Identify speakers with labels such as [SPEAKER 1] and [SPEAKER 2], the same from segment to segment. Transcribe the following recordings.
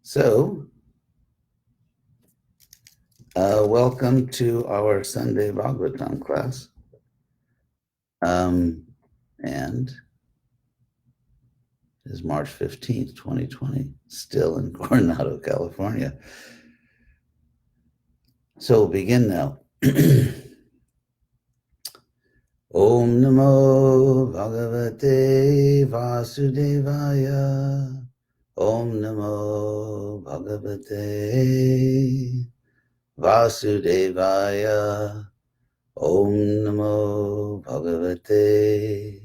[SPEAKER 1] So, welcome to our Sunday Bhagavatam class. And it is March 15th, 2020, still in Coronado, California. So we'll begin now. Om Namo Bhagavate Vasudevaya. Om Namo Bhagavate Vasudevaya. Om Namo Bhagavate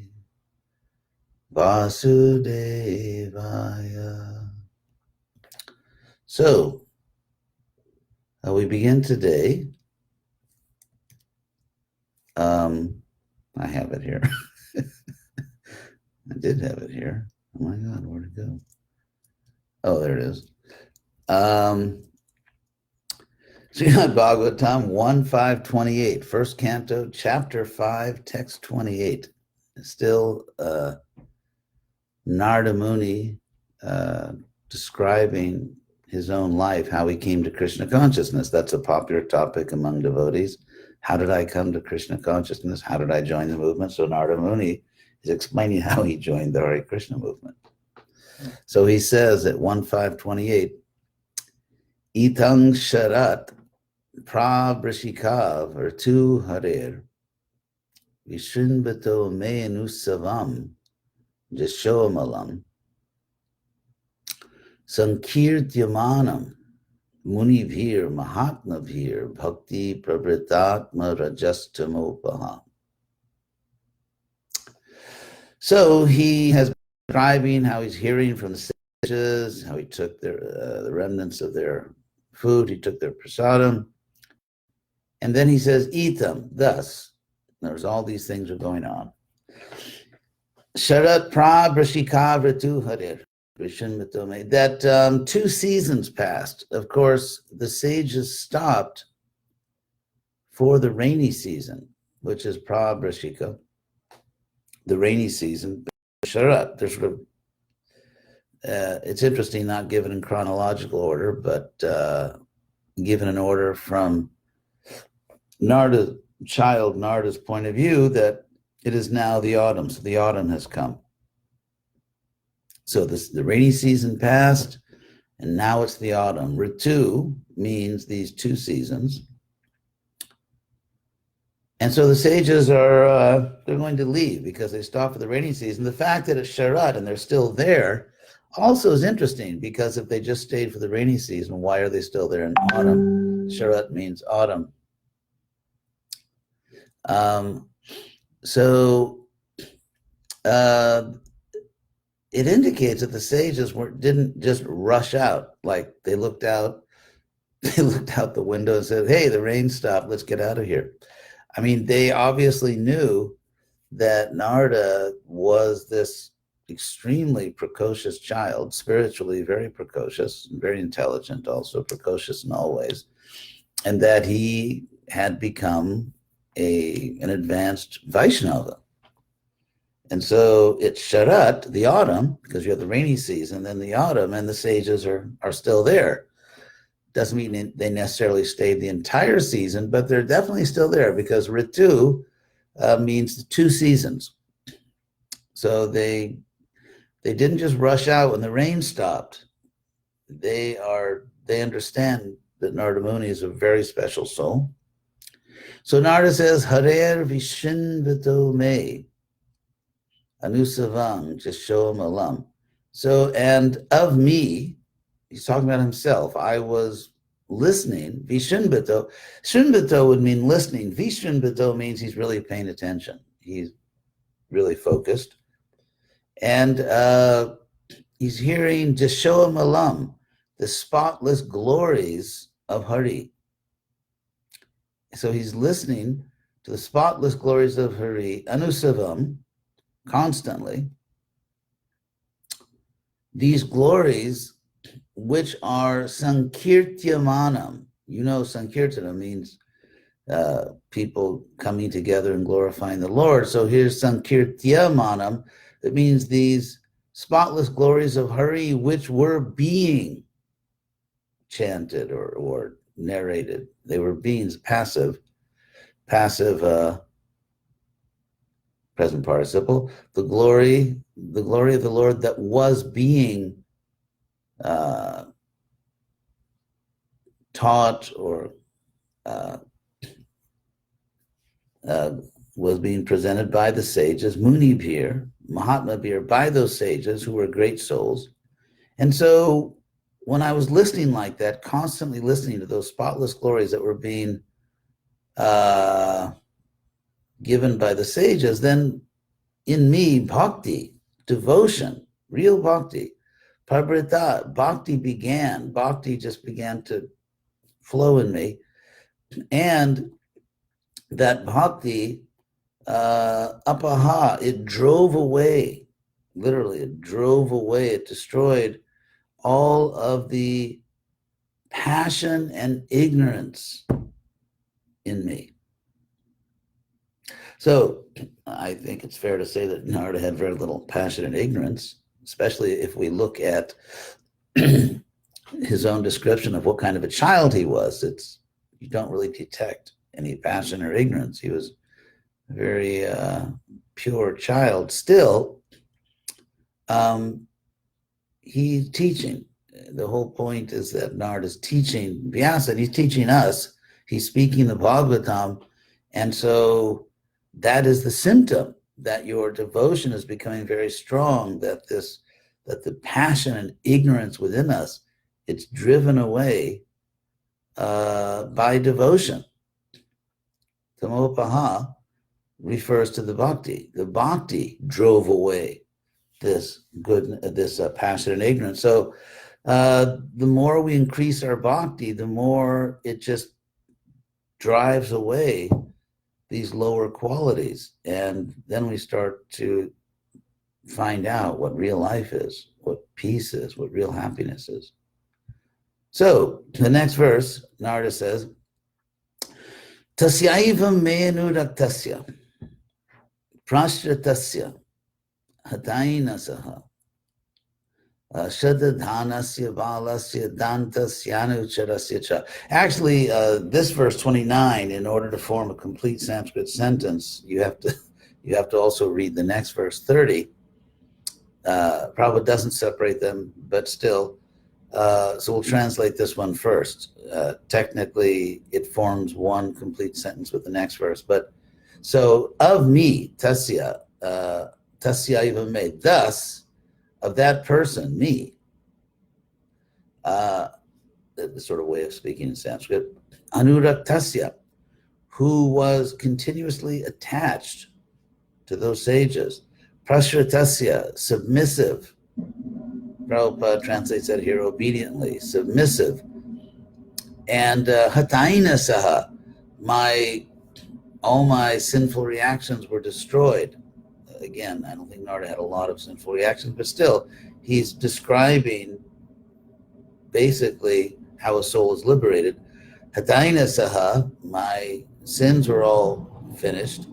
[SPEAKER 1] Vasudevaya. So, we begin today. I have it here. I did have it here. Oh my God, where'd it go? Oh, there it is. Srimad-Bhagavatam 1.5.28, first canto, chapter 5, text 28. Still Narada Muni describing his own life, how he came to Krishna consciousness. That's a popular topic among devotees. How did I come to Krishna consciousness? How did I join the movement? So Narada Muni is explaining how he joined the Hare Krishna movement. So he says at 1.5.28, Itang sharat prabrishikav vertu harer vishinbato meyanusavam jashomalam sankirtyamanam munivir mahatmavir bhakti prabhritatma rajastamopaha. So he has been describing how he's hearing from the sages, how he took the remnants of their food, he took their prasadam, and then he says, Itam, thus, there's all these things are going on. Sharat pra brashika vratu harir. That 2 seasons passed. Of course, the sages stopped for the rainy season, which is Prabrashika, the rainy season. Sharat, there's sort of, it's interesting, not given in chronological order, but given in order from Narada's point of view, that it is now the autumn. So the autumn has come. So the rainy season passed, and now it's the autumn. Ritu means these 2 seasons. And so the sages are they're going to leave because they stopped for the rainy season. The fact that it's Sharat and they're still there also is interesting, because if they just stayed for the rainy season, why are they still there in autumn? Sharat means autumn. It indicates that the sages didn't just rush out, like they looked out the window and said, hey, the rain stopped, let's get out of here. I mean, they obviously knew that Narada was this extremely precocious child, spiritually very precocious, very intelligent, also precocious in all ways, and that he had become an advanced Vaishnava. And so it's Sharat, the autumn, because you have the rainy season, then the autumn, and the sages are still there. Doesn't mean they necessarily stayed the entire season, but they're definitely still there, because Ritu means the 2 seasons. So they didn't just rush out when the rain stopped. They understand that Narada Muni is a very special soul. So Narada says, Harer Vishinvato Me Anusavam Jashoam Alam. So, and of me, he's talking about himself, I was listening. Vishinvato. Shinvato would mean listening. Vishinvato means he's really paying attention. He's really focused. And he's hearing Jashoam Alam, the spotless glories of Hari. So he's listening to the spotless glories of Hari, Anusavam, constantly. These glories, which are Sankirtyamanam. You know, Sankirtana means people coming together and glorifying the Lord. So here's Sankirtyamanam. It means these spotless glories of Hari, which were being. chanted or narrated. They were beings, passive, present participle. The glory of the Lord that was being taught or was being presented by the sages, Muni Beer, Mahatma Beer, by those sages who were great souls. And so when I was listening like that, constantly listening to those spotless glories that were being given by the sages, then in me, bhakti, devotion, real bhakti, pabrita, bhakti just began to flow in me. And that bhakti, apaha, it drove away, literally, it destroyed all of the passion and ignorance in me. So I think it's fair to say that Narada had very little passion and ignorance, especially if we look at his own description of what kind of a child he was. You don't really detect any passion or ignorance. He was a very pure child. Still, he's teaching. The whole point is that Narada is teaching Vyasa, and he's teaching us. He's speaking the Bhagavatam, and so that is the symptom that your devotion is becoming very strong, that the passion and ignorance within us, it's driven away by devotion. Tamopaha refers to the bhakti. The bhakti drove away this passion and ignorance. So the more we increase our bhakti, the more it just drives away these lower qualities. And then we start to find out what real life is, what peace is, what real happiness is. So the next verse, Narada says, Tasyaiva me anuraktasya prashritasya hataina saha shadadhanasya balasya dantasyanucharasya cha. Actually, this verse 29, in order to form a complete Sanskrit sentence, you have to also read the next verse 30. Prabhupada doesn't separate them, but still. So we'll translate this one first. Technically, it forms one complete sentence with the next verse. But so of me, tasya iva me, thus, of that person, me, the sort of way of speaking in Sanskrit, anuraktasya, who was continuously attached to those sages, prashritasya, submissive. Prabhupada translates that here, obediently, submissive. And hataina saha, all my sinful reactions were destroyed. Again, I don't think Narada had a lot of sinful reactions, but still, he's describing basically how a soul is liberated. Hataina saha, my sins were all finished.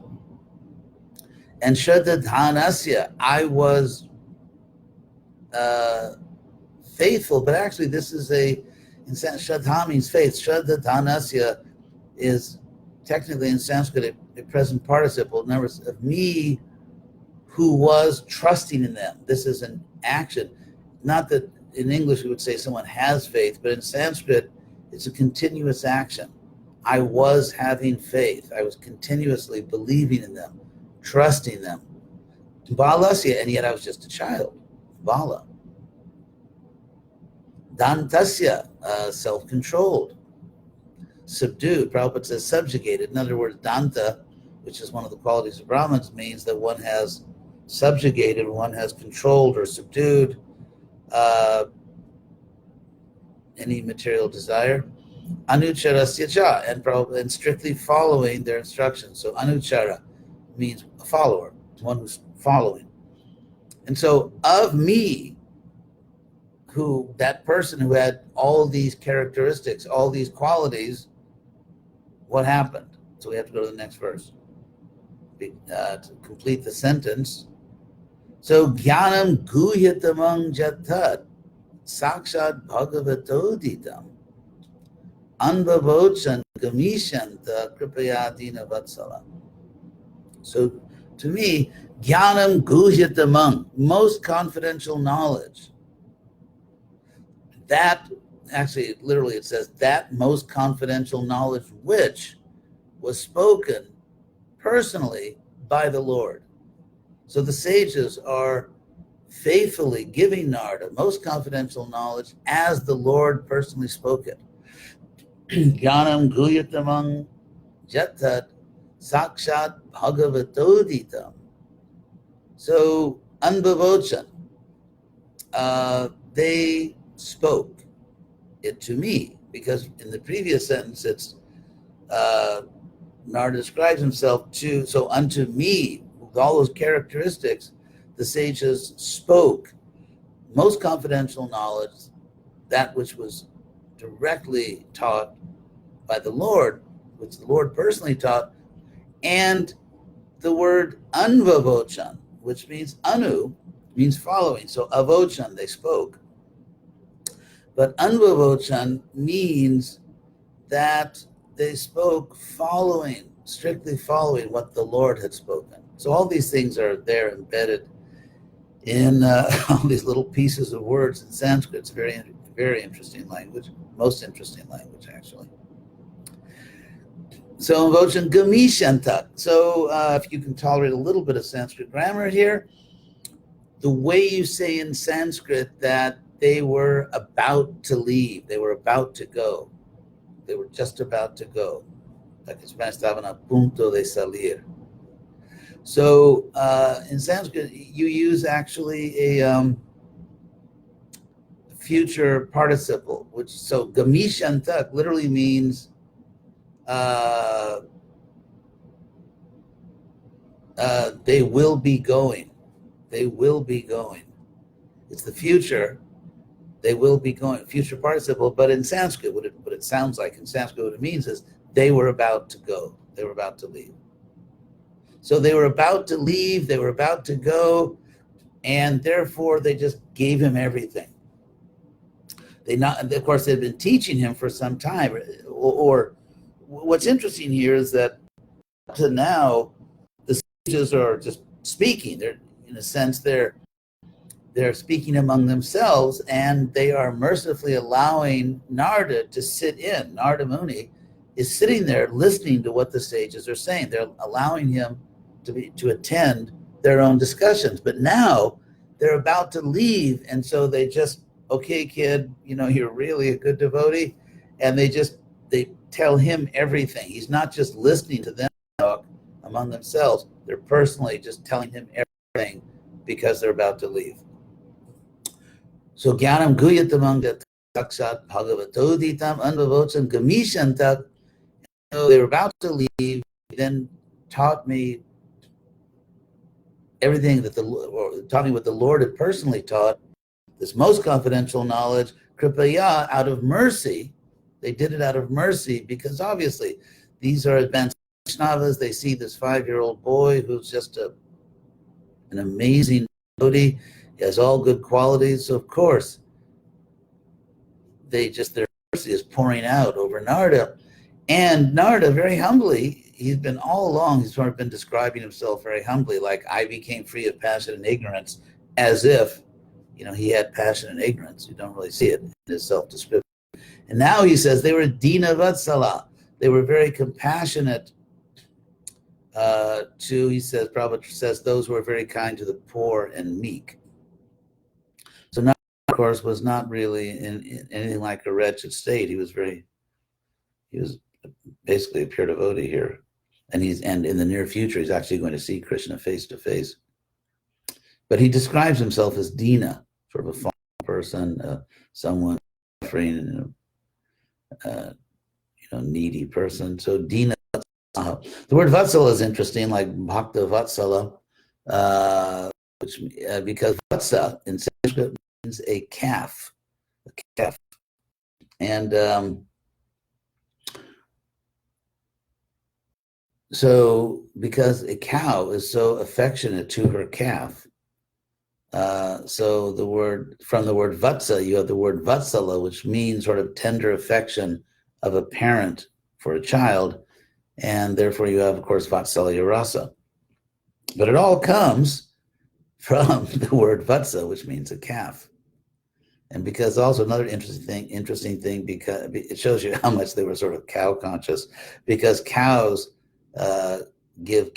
[SPEAKER 1] And shraddha-dhanasya, I was faithful, but actually this is Shraddha means faith. Shraddha-dhanasya is technically in Sanskrit a present participle. In other words, of me who was trusting in them. This is an action. Not that in English we would say someone has faith, but in Sanskrit it's a continuous action. I was having faith. I was continuously believing in them, trusting them. Balasya, and yet I was just a child. Bala. Dantasya, self-controlled. Subdued. Prabhupada says subjugated. In other words, Danta, which is one of the qualities of Brahmins, means that one has subjugated, one has controlled or subdued any material desire. Anucharasya cha, and strictly following their instructions. So anuchara means a follower, one who's following. And so of me, that person who had all these characteristics, all these qualities, what happened? So we have to go to the next verse to complete the sentence. So jnanam guhyatamang jatat sakshat bhagavatoditam Anvavochan gamishanta kripayadina vatsala. So to me, jnanam guhyatamang, most confidential knowledge. That, actually, literally it says, that most confidential knowledge which was spoken personally by the Lord. So the sages are faithfully giving Narada most confidential knowledge as the Lord personally spoke it. Jnanam guhyatamang jatat sakshat bhagavatoditam. So anbhavochan, they spoke it to me, because in the previous sentence it's Narada describes himself to, so unto me, with all those characteristics, the sages spoke most confidential knowledge, that which was directly taught by the Lord, which the Lord personally taught, and the word anvavochan, which means anu, means following. So avochan, they spoke. But anvavochan means that they spoke following, strictly following what the Lord had spoken. So all these things are there embedded in all these little pieces of words in Sanskrit. It's very, very interesting language, most interesting language, actually. So Vochan Gamishantak. So if you can tolerate a little bit of Sanskrit grammar here, the way you say in Sanskrit that they were about to leave, they were about to go, they were just about to go. Like in Spanish, estaban a punto de salir. So in Sanskrit, you use actually a future participle, which, so Gamishantak literally means they will be going. They will be going. It's the future. They will be going. Future participle, but in Sanskrit, what it sounds like in Sanskrit, what it means is they were about to go. They were about to leave. So they were about to leave. They were about to go, and therefore they just gave him everything. Of course, they've been teaching him for some time. Or what's interesting here is that to now, the sages are just speaking. They're, in a sense, they're speaking among themselves, and they are mercifully allowing Narada to sit in. Narada Muni is sitting there listening to what the sages are saying. They're allowing him to attend their own discussions. But now they're about to leave, and so they just, okay, kid, you're really a good devotee, and they tell him everything. He's not just listening to them talk among themselves. They're personally just telling him everything because they're about to leave. So Jnanam Guhyatamang Sakshat Bhagavatoditam Anvavochan Gamishantak. They were about to leave, then taught me everything taught me what the Lord had personally taught, this most confidential knowledge, Kripaya, out of mercy. They did it out of mercy because obviously these are advanced Vaishnavas. They see this 5-year-old boy who's just an amazing devotee. He has all good qualities. So of course, their mercy is pouring out over Narada. And Narada, very humbly, he's been all along, he's sort of been describing himself very humbly, like, I became free of passion and ignorance, as if, he had passion and ignorance. You don't really see it in his self-description. And now he says they were Dina Vatsala. They were very compassionate he says, Prabhupada says, those who are very kind to the poor and meek. So Narada, of course, was not really in anything like a wretched state. He was basically a pure devotee here. And in the near future, he's actually going to see Krishna face to face. But he describes himself as Dina, sort of a fallen person, someone suffering, needy person. So Dina. The word Vatsala is interesting, like Bhakta Vatsala, because Vatsa in Sanskrit means a calf. And so because a cow is so affectionate to her calf, so from the word Vatsa, you have the word Vatsala, which means sort of tender affection of a parent for a child, and therefore you have, of course, Vatsalya rasa. But it all comes from the word vatsa, which means a calf. And because also another interesting thing, because it shows you how much they were sort of cow conscious, because cows give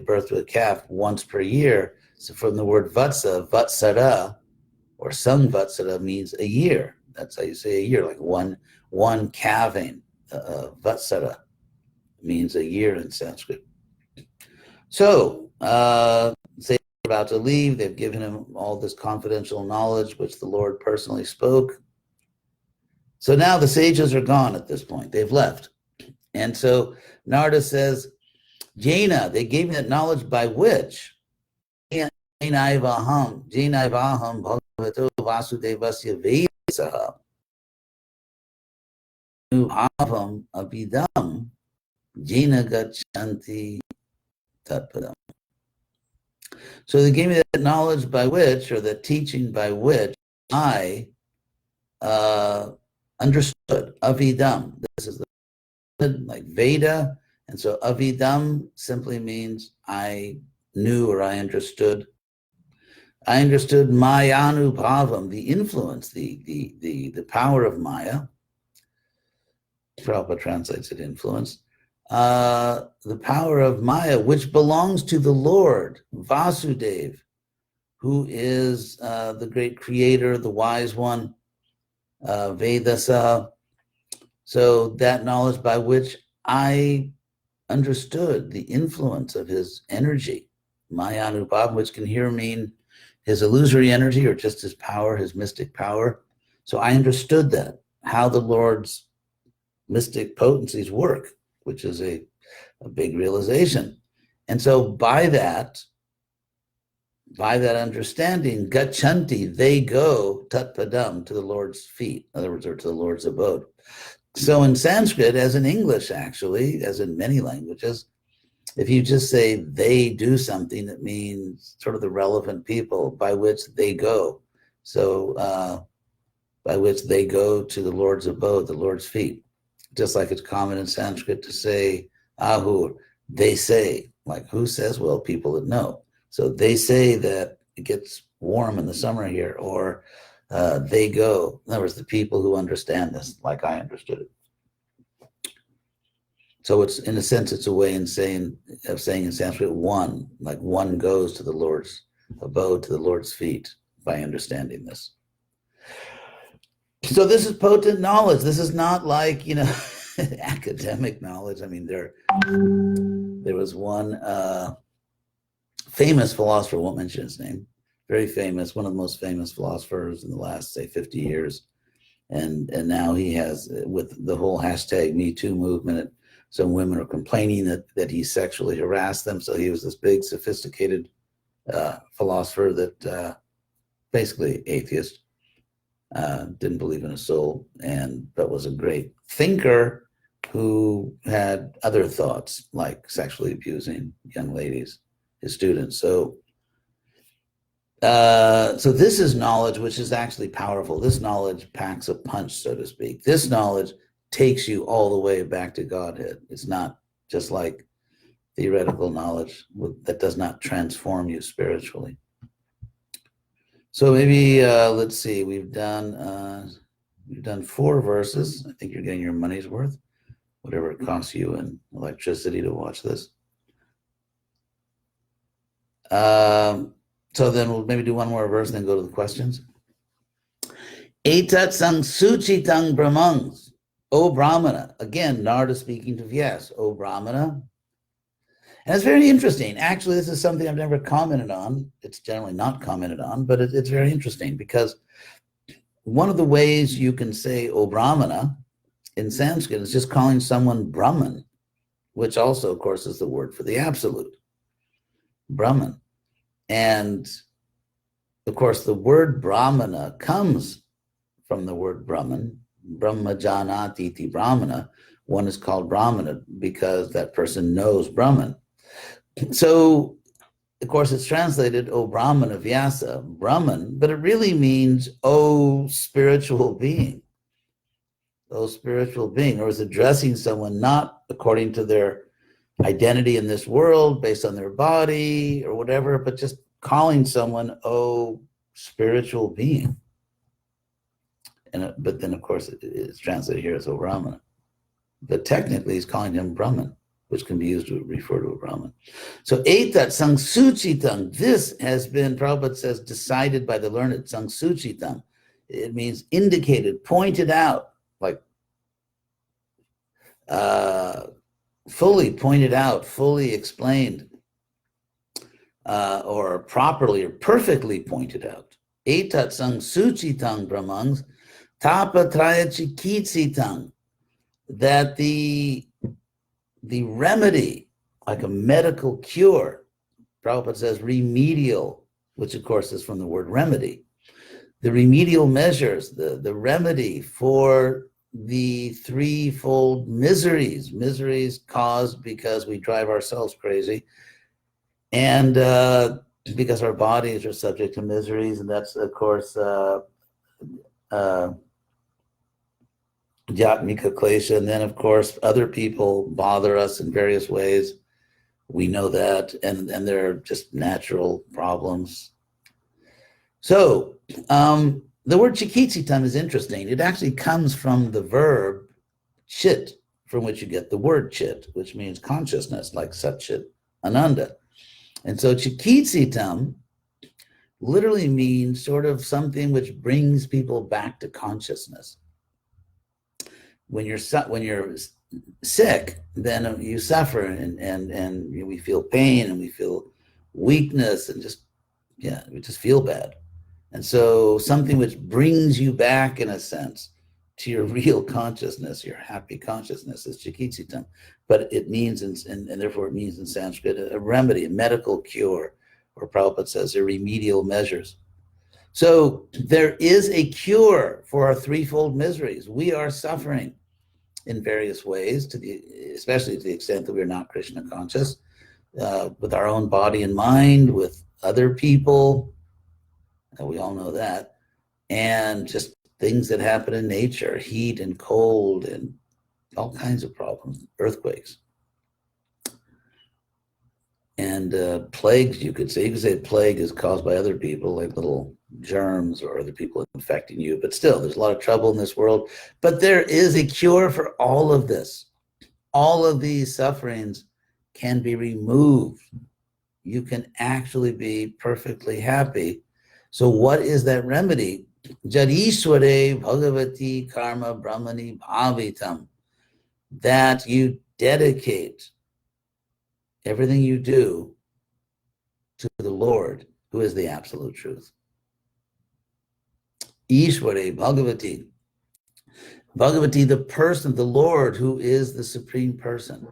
[SPEAKER 1] birth to a calf once per year. So from the word vatsa, vatsara, or samvatsara means a year. That's how you say a year, like one calving. Vatsara means a year in Sanskrit. So they're about to leave. They've given him all this confidential knowledge, which the Lord personally spoke. So now the sages are gone at this point. They've left. And so Narada says, Jaina, they gave me that knowledge by which Jainaivaham Bhagavato Vasudevasya Vedasaha Bhavam Abhidam Jaina Gachanti Tatpadam. So they gave me that knowledge by which, or the teaching by which, I understood. Avidam. This is the like Veda, and so avidam simply means I knew or I understood. I understood Mayanubhavam, the influence, the power of Maya. Prabhupada translates it influence. The power of Maya, which belongs to the Lord, Vasudev, who is the great creator, the wise one, Vedasa. So that knowledge by which I understood the influence of his energy, Mayanubhav, which can here mean his illusory energy or just his power, his mystic power. So I understood that, how the Lord's mystic potencies work, which is a big realization. And so by that understanding, gachanti, they go tatpadam, to the Lord's feet, in other words, or to the Lord's abode. So in Sanskrit, as in English, actually, as in many languages, if you just say they do something, it means sort of the relevant people by which they go. So by which they go to the Lord's abode, the Lord's feet. Just like it's common in Sanskrit to say ahur, they say. Like who says? Well, people that know. So they say that it gets warm in the summer here, or they go. In other words, the people who understand this, like I understood it. So it's, in a sense, it's a way of saying in Sanskrit one, like one goes to the Lord's abode, to the Lord's feet, by understanding this. So this is potent knowledge. This is not like, academic knowledge. I mean, there was one famous philosopher, won't mention his name, very famous, one of the most famous philosophers in the last, say, 50 years. And now he has, with the whole hashtag Me Too movement, some women are complaining that he sexually harassed them. So he was this big, sophisticated philosopher that basically atheist, didn't believe in a soul, but was a great thinker who had other thoughts, like sexually abusing young ladies, his students. So this is knowledge which is actually powerful. This knowledge packs a punch, so to speak. This knowledge takes you all the way back to Godhead. It's not just like theoretical knowledge that does not transform you spiritually. So maybe let's see. We've done 4 verses. I think you're getting your money's worth, whatever it costs you in electricity to watch this. So then we'll maybe do one more verse and then go to the questions. Etat sang suchitang brahmangs. O Brahmana. Again, Narada speaking to Vyas. O Brahmana. And it's very interesting. Actually, this is something I've never commented on. It's generally not commented on, but it's very interesting because one of the ways you can say O Brahmana in Sanskrit is just calling someone Brahman, which also, of course, is the word for the absolute. Brahman. And of course, the word Brahmana comes from the word Brahman. Brahmajanati iti Brahmana. One is called Brahmana because that person knows Brahman. So, of course, it's translated, O Brahmana Vyasa, Brahman, but it really means, O spiritual being. O spiritual being, or is addressing someone not according to their identity in this world based on their body or whatever, but just calling someone, oh, spiritual being. And but then, of course, it's translated here as O Brahmana. But technically, he's calling him Brahman, which can be used to refer to a Brahman. So, etat sangsuchitam, this has been, Prabhupada says, decided by the learned sangsuchitam. It means indicated, pointed out, like fully pointed out, fully explained, or properly or perfectly pointed out. Etat sangsuchitam brahmangs tapatraya chikitsitam, that the remedy, like a medical cure, Prabhupada says remedial, which of course is from the word remedy. The remedial measures, the remedy for the threefold miseries caused because we drive ourselves crazy, and because our bodies are subject to miseries, and that's of course Jatmika Klesha, and then of course other people bother us in various ways. We know that, and they're just natural problems. So the word chikitsitam is interesting. It actually comes from the verb chit, from which you get the word chit, which means consciousness, like Satchit Ananda. And so chikitsitam literally means sort of something which brings people back to consciousness. When you're sick, then you suffer, and we feel pain, and we feel weakness, and we just feel bad. And so something which brings you back, in a sense, to your real consciousness, your happy consciousness, is chikitsitam. But it means, and therefore it means in Sanskrit, a remedy, a medical cure, or Prabhupada says, a remedial measures. So there is a cure for our threefold miseries. We are suffering in various ways, especially to the extent that we're not Krishna conscious, with our own body and mind, with other people, we all know that, and just things that happen in nature, heat and cold and all kinds of problems, earthquakes. And plagues, you could say. You could say plague is caused by other people, like little germs or other people infecting you. But still, there's a lot of trouble in this world. But there is a cure for all of this. All of these sufferings can be removed. You can actually be perfectly happy. So what is that remedy? Jadishware Bhagavati Karma Brahmani Bhavitam. That you dedicate everything you do to the Lord, who is the absolute truth. Ishware Bhagavati. Bhagavati, the person, the Lord, who is the supreme person.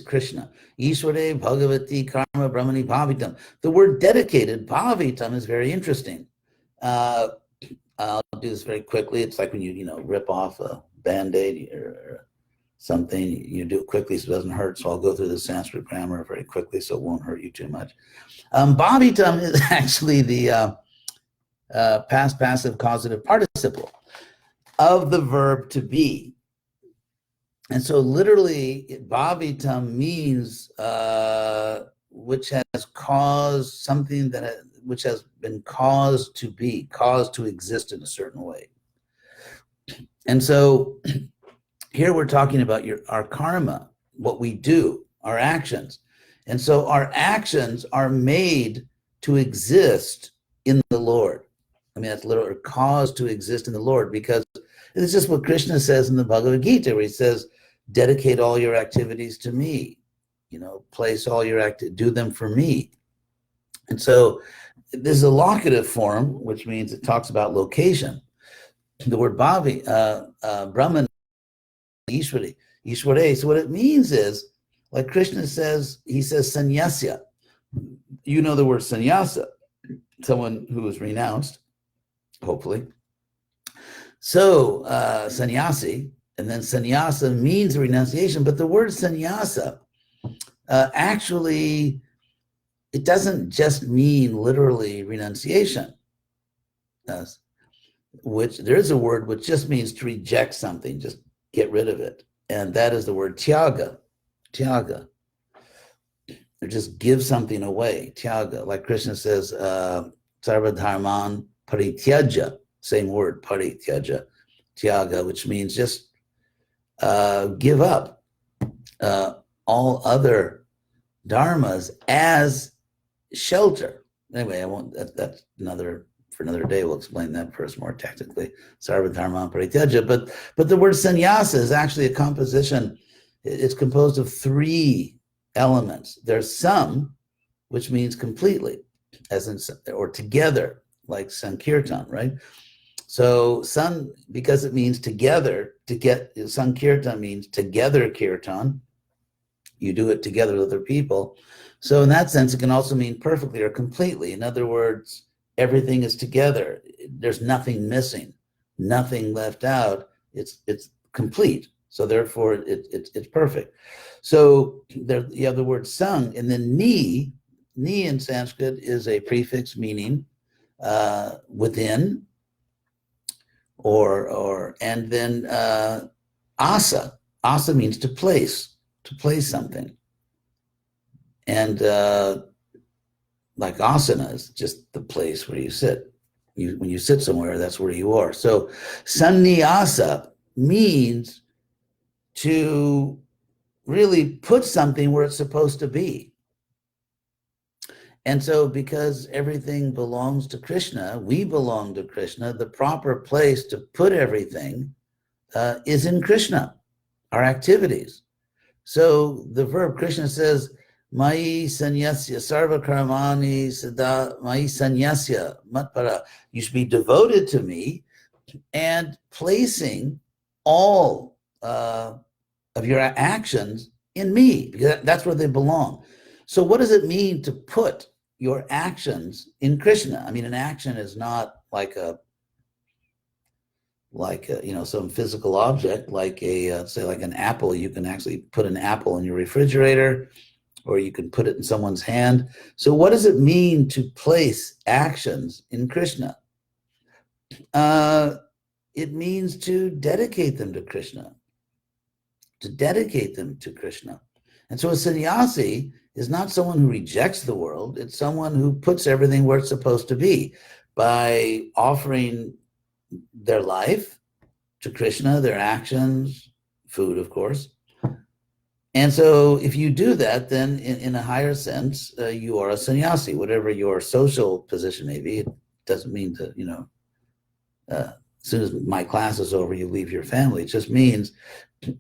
[SPEAKER 1] Krishna. Ishware Bhagavati Karma Brahmani Bhavitam. The word dedicated, Bhavitam, is very interesting. I'll do this very quickly. It's like when you rip off a Band-Aid or something, you do it quickly so it doesn't hurt. So I'll go through the Sanskrit grammar very quickly so it won't hurt you too much. Bhavitam is actually the past passive causative participle of the verb to be. And so literally, bhavitam means which has caused something which has been caused to be, caused to exist in a certain way. And so here we're talking about our karma, what we do, our actions. And so our actions are made to exist in the Lord. I mean, that's literally caused to exist in the Lord, because it's just what Krishna says in the Bhagavad Gita, where he says, dedicate all your activities to me, place all your do them for me. And so this is a locative form, which means it talks about location. The word Brahman, Ishwari. So what it means is, like Krishna says, he says sannyasya. You know the word sannyasa, someone who is renounced, hopefully. So sannyasi, and then sannyasa means renunciation, but the word sannyasa actually, it doesn't just mean literally renunciation. which there is a word which just means to reject something, just get rid of it. And that is the word tyaga, tyaga. Or just give something away, tyaga. Like Krishna says, sarvadharman parityaja, same word, parityaja, tyaga, which means just give up all other dharmas as shelter. Anyway, I won't, that's another, for another day, we'll explain that first more technically, sarvadharman parityaja. But the word sannyasa is actually a composition. It's composed of three elements. There's sam, which means completely, as in, or together, like sankirtan, right? So san, because it means together, to get, sankirtan means together kirtan. You do it together with other people. So in that sense, it can also mean perfectly or completely. In other words, everything is together. There's nothing missing, nothing left out. It's complete. So therefore, it's perfect. So there you have the word sang, and then ni in Sanskrit is a prefix meaning within, and then asa. Asa means to place something. And like asana is just the place where you sit. When you sit somewhere, that's where you are. So sannyasa means to really put something where it's supposed to be. And so because everything belongs to Krishna, we belong to Krishna, the proper place to put everything is in Krishna, our activities. So the verb, Krishna says, Mai sanyasya sarva karmani sada mai sanyasya matpara. You should be devoted to me and placing all of your actions in me, because that's where they belong. So what does it mean to put your actions in Krishna? I mean, an action is not like a some physical object, like say like an apple. You can actually put an apple in your refrigerator, or you can put it in someone's hand. So what does it mean to place actions in Krishna? It means to dedicate them to Krishna, And so a sannyasi is not someone who rejects the world. It's someone who puts everything where it's supposed to be by offering their life to Krishna, their actions, food, of course. And so if you do that, then in a higher sense, you are a sannyasi, whatever your social position may be. It doesn't mean that, as soon as my class is over, you leave your family. It just means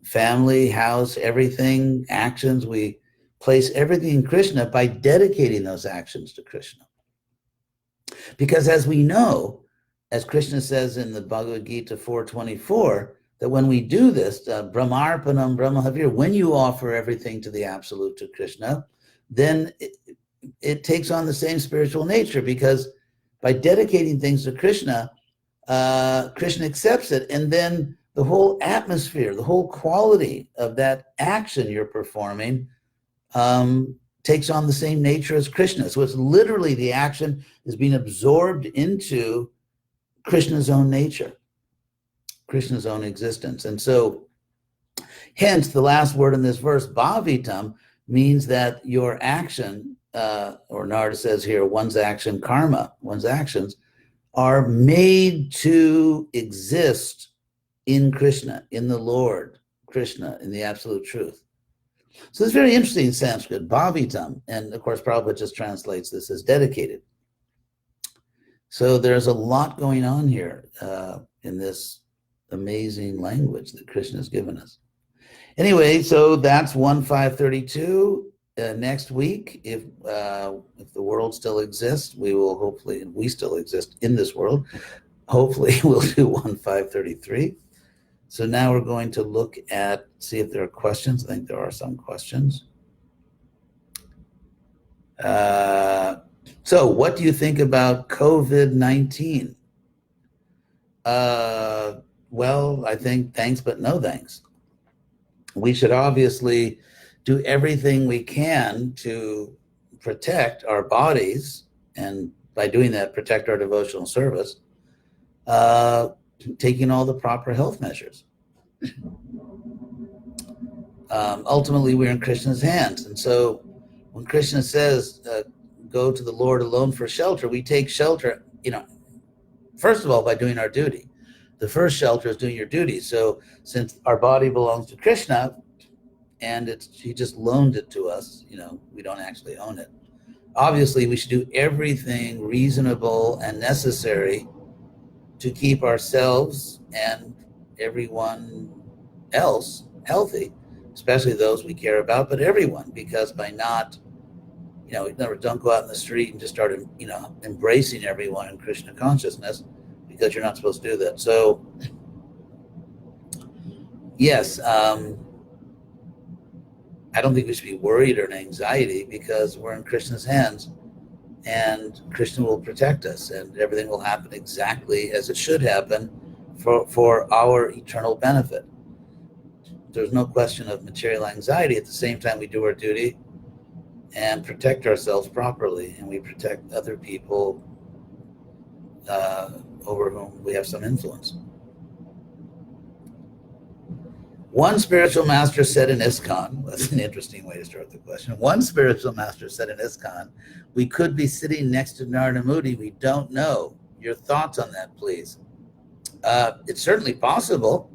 [SPEAKER 1] family, house, everything, actions. We place everything in Krishna by dedicating those actions to Krishna. Because as we know, as Krishna says in the Bhagavad Gita 4:24, that when we do this, Brahmarpanam Brahmahavir, when you offer everything to the Absolute, to Krishna, then it takes on the same spiritual nature, because by dedicating things to Krishna, Krishna accepts it, and then the whole atmosphere, the whole quality of that action you're performing takes on the same nature as Krishna. So it's literally the action is being absorbed into Krishna's own nature, Krishna's own existence. And so hence the last word in this verse, bhavitam, means that your action, or Narada says here, one's action, karma, one's actions, are made to exist in Krishna, in the Lord, Krishna, in the absolute truth. So it's very interesting in Sanskrit, bhavitam, and of course Prabhupada just translates this as dedicated. So there's a lot going on here in this amazing language that Krishna has given us. Anyway, so that's 1.532. Next week, if the world still exists, we will hopefully, and we still exist in this world, hopefully we'll do 1.533. So now we're going to look at, see if there are questions. I think there are some questions. So what do you think about COVID-19? Well, I think thanks, but no thanks. We should obviously do everything we can to protect our bodies, and by doing that, protect our devotional service. taking all the proper health measures. Ultimately, we're in Krishna's hands. And so when Krishna says, go to the Lord alone for shelter, we take shelter, first of all, by doing our duty. The first shelter is doing your duty. So since our body belongs to Krishna and he just loaned it to us, we don't actually own it. Obviously, we should do everything reasonable and necessary to keep ourselves and everyone else healthy, especially those we care about, but everyone, because by not, don't go out in the street and just start, embracing everyone in Krishna consciousness, because you're not supposed to do that. So, yes, I don't think we should be worried or in anxiety, because we're in Krishna's hands and Krishna will protect us and everything will happen exactly as it should happen for our eternal benefit. There's no question of material anxiety. At the same time, we do our duty and protect ourselves properly, and we protect other people over whom we have some influence. One spiritual master said in ISKCON, that's an interesting way to start the question. One spiritual master said in ISKCON, we could be sitting next to Narada Muni, we don't know. Your thoughts on that, please? It's certainly possible.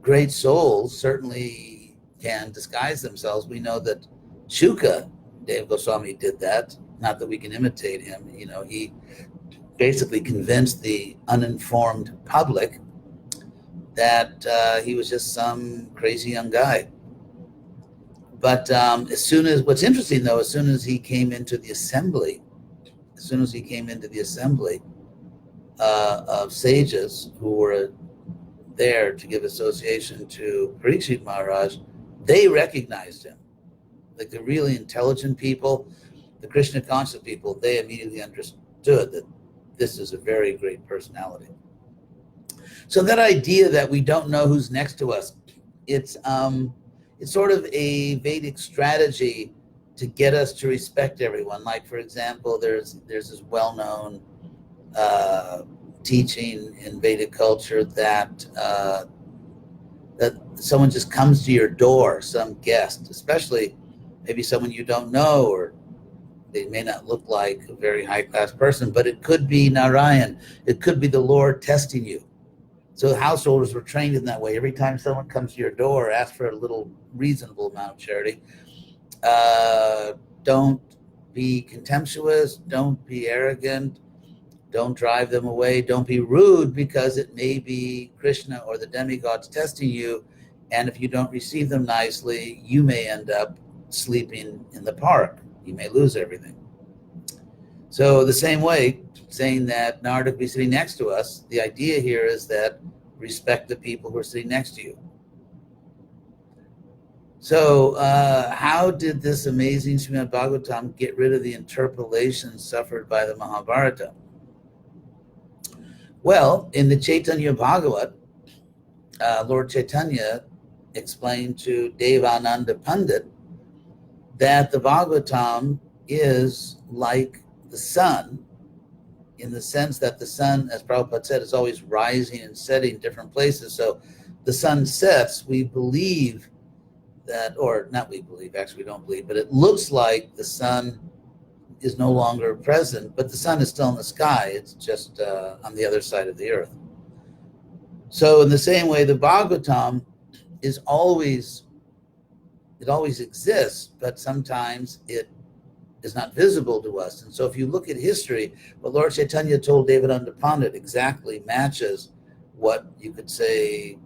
[SPEAKER 1] Great souls certainly can disguise themselves. We know that Shuka, H.D.Goswami, did that. Not that we can imitate him. He basically convinced the uninformed public that he was just some crazy young guy. But what's interesting though, as soon as he came into the assembly, of sages who were there to give association to Parikshit Maharaj, they recognized him. Like the really intelligent people, the Krishna conscious people, they immediately understood that this is a very great personality. So that idea that we don't know who's next to us, it's sort of a Vedic strategy to get us to respect everyone. Like, for example, there's this well-known teaching in Vedic culture that someone just comes to your door, some guest, especially maybe someone you don't know, or they may not look like a very high-class person, but it could be Narayan. It could be the Lord testing you. So householders were trained in that way. Every time someone comes to your door, ask for a little reasonable amount of charity. Don't be contemptuous. Don't be arrogant. Don't drive them away. Don't be rude, because it may be Krishna or the demigods testing you. And if you don't receive them nicely, you may end up sleeping in the park. You may lose everything. So the same way, saying that Narada could be sitting next to us, the idea here is that respect the people who are sitting next to you. So how did this amazing Srimad-Bhagavatam get rid of the interpolations suffered by the Mahabharata? Well, in the Chaitanya Bhagavat, Lord Chaitanya explained to Devananda Pandit that the Bhagavatam is like the sun, in the sense that the sun, as Prabhupada said, is always rising and setting in different places. So the sun sets, we believe that, or not we believe, actually we don't believe, but it looks like the sun is no longer present, but the sun is still in the sky. It's just on the other side of the earth. So in the same way, the Bhagavatam is always exists, but sometimes it is not visible to us. And so if you look at history, what Lord Chaitanya told Devananda Pandit exactly matches what you could say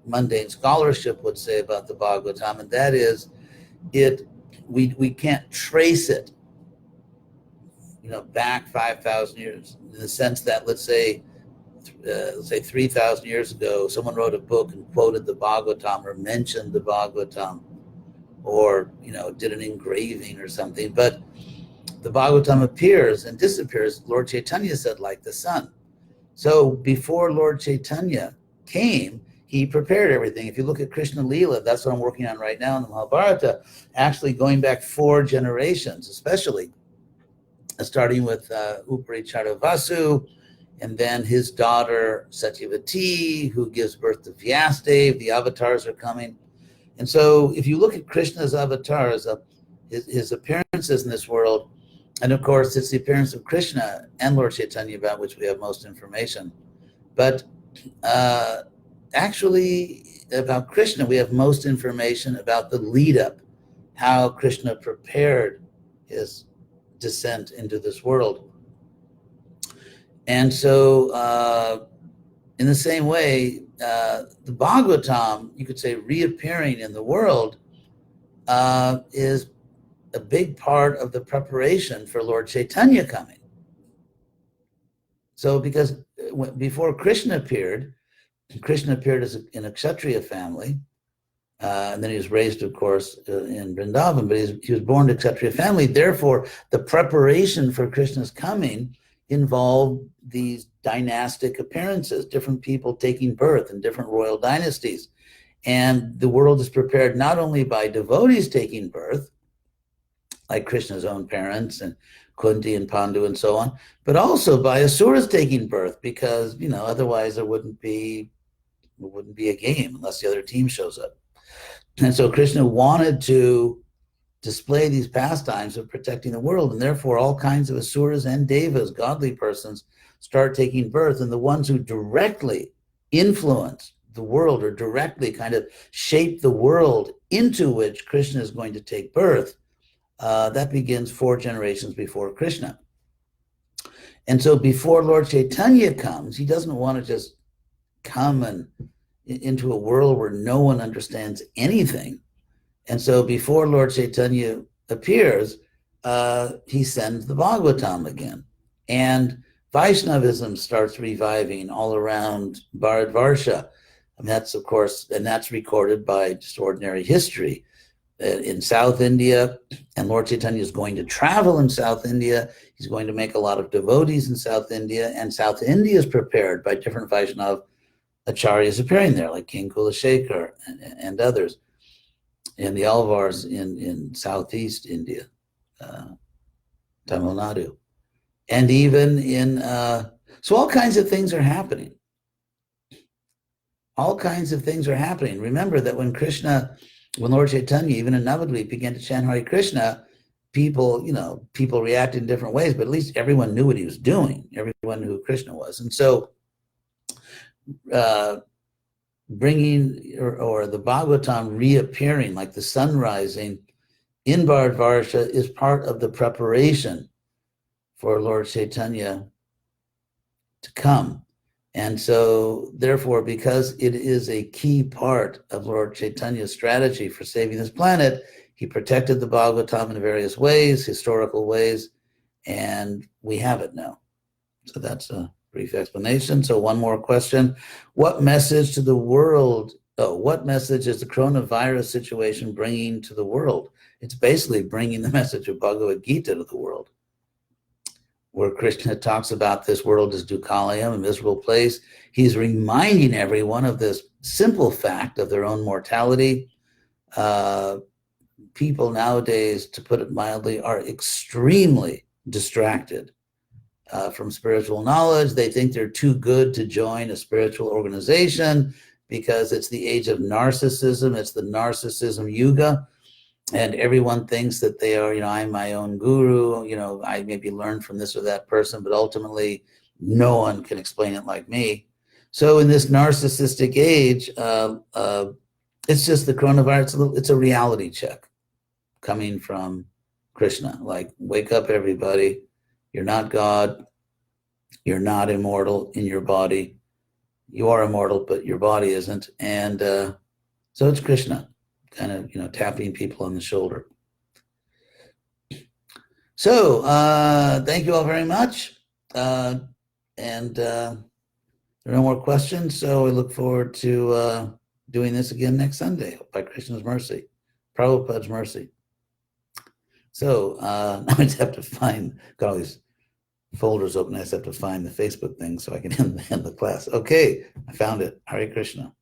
[SPEAKER 1] mundane scholarship would say about the Bhagavatam, and that is we can't trace it back 5,000 years, in the sense that let's say 3,000 years ago someone wrote a book and quoted the Bhagavatam or mentioned the Bhagavatam, or did an engraving or something, but the Bhagavatam appears and disappears. Lord Chaitanya said, like the sun. So before Lord Chaitanya came, he prepared everything. If you look at Krishna Leela, that's what I'm working on right now in the Mahabharata, actually going back 4 generations, especially starting with Upari Charavasu and then his daughter Satyavati, who gives birth to Vyasadeva. The avatars are coming. And so if you look at Krishna's avatars, his appearances in this world, and of course it's the appearance of Krishna and Lord Chaitanya about which we have most information. But actually about Krishna, we have most information about the lead up, how Krishna prepared his descent into this world. And so in the same way, the Bhagavatam, you could say, reappearing in the world is a big part of the preparation for Lord Chaitanya coming. So because before Krishna appeared as in a Kshatriya family, and then he was raised, of course, in Vrindavan, but he was born to a Kshatriya family. Therefore, the preparation for Krishna's coming involved these dynastic appearances, different people taking birth in different royal dynasties. And the world is prepared not only by devotees taking birth, like Krishna's own parents and Kunti and Pandu and so on, but also by asuras taking birth, because, you know, otherwise there wouldn't be a game unless the other team shows up. And so Krishna wanted to display these pastimes of protecting the world, and therefore all kinds of asuras and devas, godly persons, start taking birth, and the ones who directly influence the world or directly kind of shape the world into which Krishna is going to take birth, that begins 4 generations before Krishna. And so before Lord Chaitanya comes, he doesn't want to just come into a world where no one understands anything. And so before Lord Chaitanya appears, he sends the Bhagavatam again. And Vaishnavism starts reviving all around Bharatvarsha. I mean, that's, of course, and that's recorded by just ordinary history. In South India, and Lord Chaitanya is going to travel in South India. He's going to make a lot of devotees in South India, and South India is prepared by different Vaishnava acharyas appearing there, like King Kulashekar and others, and the Alvars in Southeast India, Tamil Nadu, and even in, so all kinds of things are happening. All kinds of things are happening. Remember that when Lord Chaitanya, even in Navadvip, began to chant Hare Krishna, people reacted in different ways, but at least everyone knew what he was doing. Everyone knew who Krishna was. And so bringing or the Bhagavatam reappearing, like the sun rising in Bharatvarsha, is part of the preparation for Lord Chaitanya to come. And so, therefore, because it is a key part of Lord Chaitanya's strategy for saving this planet, he protected the Bhagavatam in various ways, historical ways, and we have it now. So that's a brief explanation. So one more question. What message to the world, what message is the coronavirus situation bringing to the world? It's basically bringing the message of Bhagavad Gita to the world, where Krishna talks about this world as dukkhalayam, a miserable place. He's reminding everyone of this simple fact of their own mortality. People nowadays, to put it mildly, are extremely distracted from spiritual knowledge. They think they're too good to join a spiritual organization because it's the age of narcissism. It's the narcissism yuga. And everyone thinks that they are, I'm my own guru, I maybe learned from this or that person, but ultimately no one can explain it like me. So in this narcissistic age, it's just the coronavirus, it's a reality check coming from Krishna. Like, wake up, everybody. You're not God. You're not immortal in your body. You are immortal, but your body isn't. And so it's Krishna kind of, tapping people on the shoulder. So thank you all very much. And there are no more questions. So I look forward to doing this again next Sunday by Krishna's mercy, Prabhupada's mercy. So now I just have to find, got all these folders open. I just have to find the Facebook thing so I can end the class. Okay, I found it. Hare Krishna.